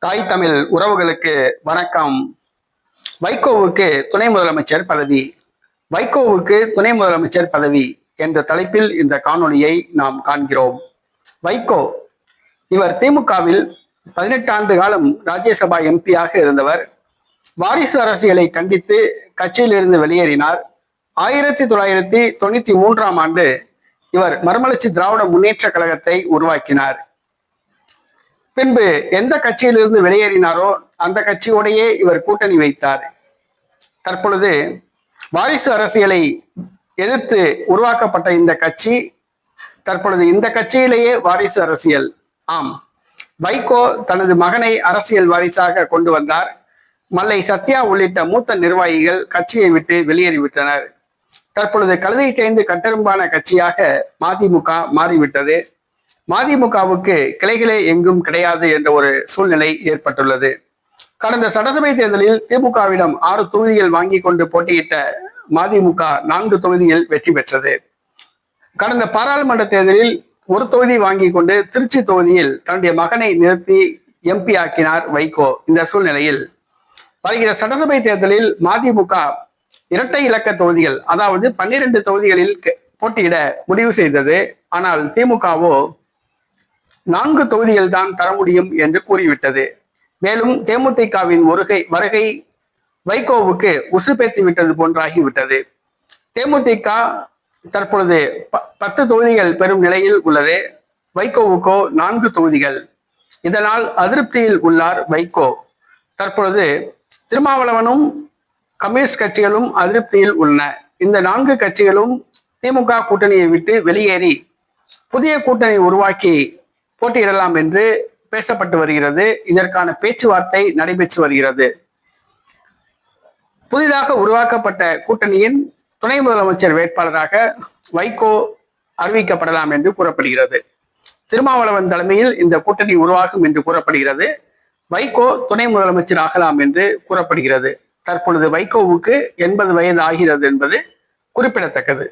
தாய் தமிழ் உறவுகளுக்கு வணக்கம். வைகோவுக்கு துணை முதலமைச்சர் பதவி. வைகோவுக்கு துணை முதலமைச்சர் பதவி என்ற தலைப்பில் இந்த காணொளியை நாம் காண்கிறோம். வைகோ இவர் திமுகவில் 18 ஆண்டு காலம் ராஜ்யசபா எம்பியாக இருந்தவர். வாரிசு அரசியலை கண்டித்து கட்சியிலிருந்து வெளியேறினார். 1993ஆம் ஆண்டு இவர் மறுமலர்ச்சி திராவிட முன்னேற்ற கழகத்தை உருவாக்கினார். பின்பு எந்த கட்சியிலிருந்து வெளியேறினாரோ அந்த கட்சியோடையே இவர் கூட்டணி வைத்தார். தற்பொழுது வாரிசு அரசியலை எதிர்த்து உருவாக்கப்பட்ட இந்த கட்சி தற்பொழுது இந்த கட்சியிலேயே வாரிசு அரசியல். ஆம், வைகோ தனது மகனை அரசியல் வாரிசாக கொண்டு வந்தார். மல்லை சத்யா உள்ளிட்ட மூத்த நிர்வாகிகள் கட்சியை விட்டு வெளியேறிவிட்டனர். தற்பொழுது கழுதை தேய்ந்து கட்டெரும்பான கட்சியாக மதிமுக மாறிவிட்டது. மதிமுகவுக்கு கிளைகளே எங்கும் கிடையாது என்ற ஒரு சூழ்நிலை ஏற்பட்டுள்ளது. கடந்த சட்டசபை தேர்தலில் திமுகவிடம் 6 தொகுதிகள் வாங்கி கொண்டு போட்டியிட்ட மதிமுக 4 தொகுதியில் வெற்றி பெற்றது. கடந்த பாராளுமன்ற தேர்தலில் 1 தொகுதி வாங்கி கொண்டு திருச்சி தொகுதியில் தன்னுடைய மகனை நிறுத்தி எம்பி ஆக்கினார் வைகோ. இந்த சூழ்நிலையில் வருகிற சட்டசபை தேர்தலில் மதிமுக இரட்டை இலக்க தொகுதிகள், அதாவது 12 தொகுதிகளில் போட்டியிட முடிவு செய்தது. ஆனால் திமுகவோ 4 தொகுதிகள் தான் தர முடியும் என்று கூறிவிட்டது. மேலும் தேமுதிகவின் வருகை வைகோவுக்கு உசுப்பேத்தி விட்டது போன்றாகிவிட்டது. தேமுதிக தற்பொழுது 10 தொகுதிகள் பெறும் நிலையில் உள்ளது. வைகோவுக்கோ 4 தொகுதிகள். இதனால் அதிருப்தியில் உள்ளார் வைகோ. தற்பொழுது திருமாவளவனும் கம்யூனிஸ்ட் கட்சிகளும் அதிருப்தியில் உள்ளன. இந்த 4 கட்சிகளும் திமுக கூட்டணியை விட்டு வெளியேறி புதிய கூட்டணி உருவாக்கி போட்டியிடலாம் என்று பேசப்பட்டு வருகிறது. இதற்கான பேச்சுவார்த்தை நடைபெற்று வருகிறது. புதிதாக உருவாக்கப்பட்ட கூட்டணியின் துணை முதலமைச்சர் வேட்பாளராக வைகோ அறிவிக்கப்படலாம் என்று கூறப்படுகிறது. திருமாவளவன் தலைமையில் இந்த கூட்டணி உருவாகும் என்று கூறப்படுகிறது. வைகோ துணை முதலமைச்சர் ஆகலாம் என்று கூறப்படுகிறது. தற்பொழுது வைகோவுக்கு 80 வயது ஆகிறது என்பது குறிப்பிடத்தக்கது.